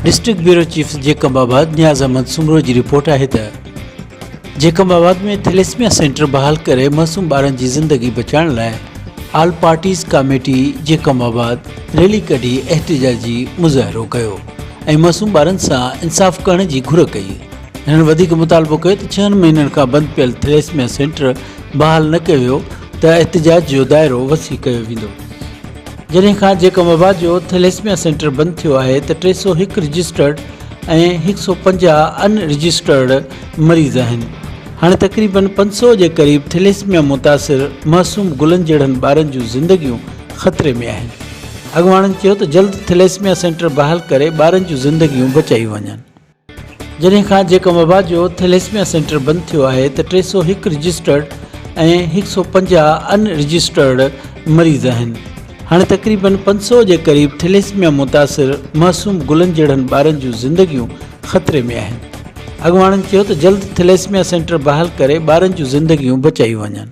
District bureau chief Jacobabad Niaz Ahmed Soomro की report है। जेकबाबाद में थैलेसीमिया सेंटर बहाल करे मासूम ॿारनि जी ज़िंदगी बचाइण लाइ all parties committee Jacobabad rally कढी एहतिजाजी मुज़ाहिरो कयो ऐं मासूम ॿारनि सां इंसाफ़ करण की घुर कई। हिननि वधीक मुतालबो कयो त 6 महीननि खां बंदि पियल थैलेसीमिया सेंटर बहाल न कयो वियो त एहतिजाज जो दायरो वसी कयो वेंदो। जॾहिं खां जेकबाबाद जो थैलेसीमिया सेंटर बंदि थियो आहे त 301 रजिस्टर्ड ऐं 150 अनरजिस्टर्ड मरीज़ आहिनि। हाणे तक़रीबन 500 जे क़रीब थैलेसीमिया मुतासिर मासूम गुलनि जहिड़नि ॿारनि जूं ज़िंदगियूं ख़तरे में आहिनि। अॻुवाणनि चयो त जल्द थैलेसीमिया सेंटर बहाल करे ॿारनि जूं ज़िंदगियूं बचाई वञनि। जॾहिं खां जेकबाबाद जो थैलेसीमिया सेंटर बंदि थियो आहे त 301 रजिस्टर्ड ऐं 150 अनरजिस्टर्ड मरीज़ आहिनि। हाणे तक़रीबन 500 जे क़रीब थैलेसीमिया मुतासिर मासूम गुलनि जहिड़नि ॿारनि जूं ज़िंदगियूं ख़तरे में आहिनि। अॻुवाणनि चयो त जल्द थैलेसीमिया सेंटर बहाल करे ॿारनि जूं ज़िंदगियूं बचाई वञनि।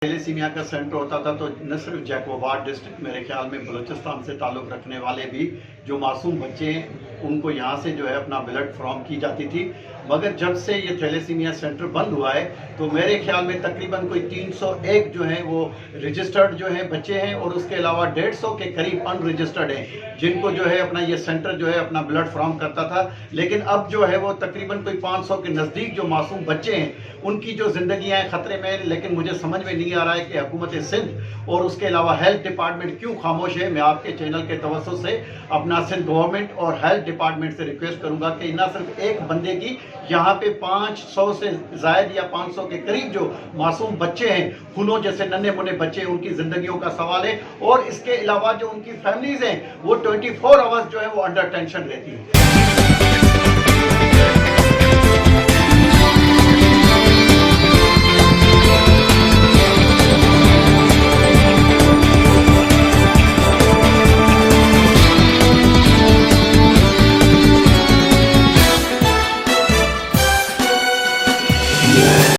थैलेसीमिया का सेंटर होता था तो न सिर्फ जैकोबाद डिस्ट्रिक्ट, मेरे ख्याल में बलूचिस्तान से ताल्लुक़ रखने वाले भी जो मासूम बच्चे हैं उनको यहाँ से जो है अपना ब्लड फ्रॉम की जाती थी। मगर जब से ये थैलेसीमिया सेंटर बंद हुआ है तो मेरे ख्याल में तकरीबन कोई 301 जो है वो रजिस्टर्ड जो है बच्चे हैं और उसके अलावा 150 के करीब अनरजिस्टर्ड हैं जिनको जो है अपना ये सेंटर जो है अपना ब्लड फ्रॉम करता था। लेकिन अब जो है वो तकरीबन कोई 500 के नज़दीक जो मासूम बच्चे हैं उनकी जो ज़िंदगियाँ हैं ख़तरे में। लेकिन मुझे समझ में नहीं आ रहा है कि हुकूमत सिंध और उसके अलावा हेल्थ डिपार्टमेंट क्यों खामोश है। मैं आपके चैनल के तवज्जो से अपना सिंध गवर्नमेंट और हेल्थ डिपार्टमेंट से रिक्वेस्ट करूंगा कि न सिर्फ एक बंदे की यहाँ पे 500 से जायद या 500 के करीब जो मासूम बच्चे हैं, खूनों जैसे नन्हे मुन्ने बच्चे, उनकी ज़िंदगियों का सवाल है। और इसके अलावा जो उनकी फैमिलीज़ हैं वो 24 आवर्स जो है वो अंडर टेंशन रहती है।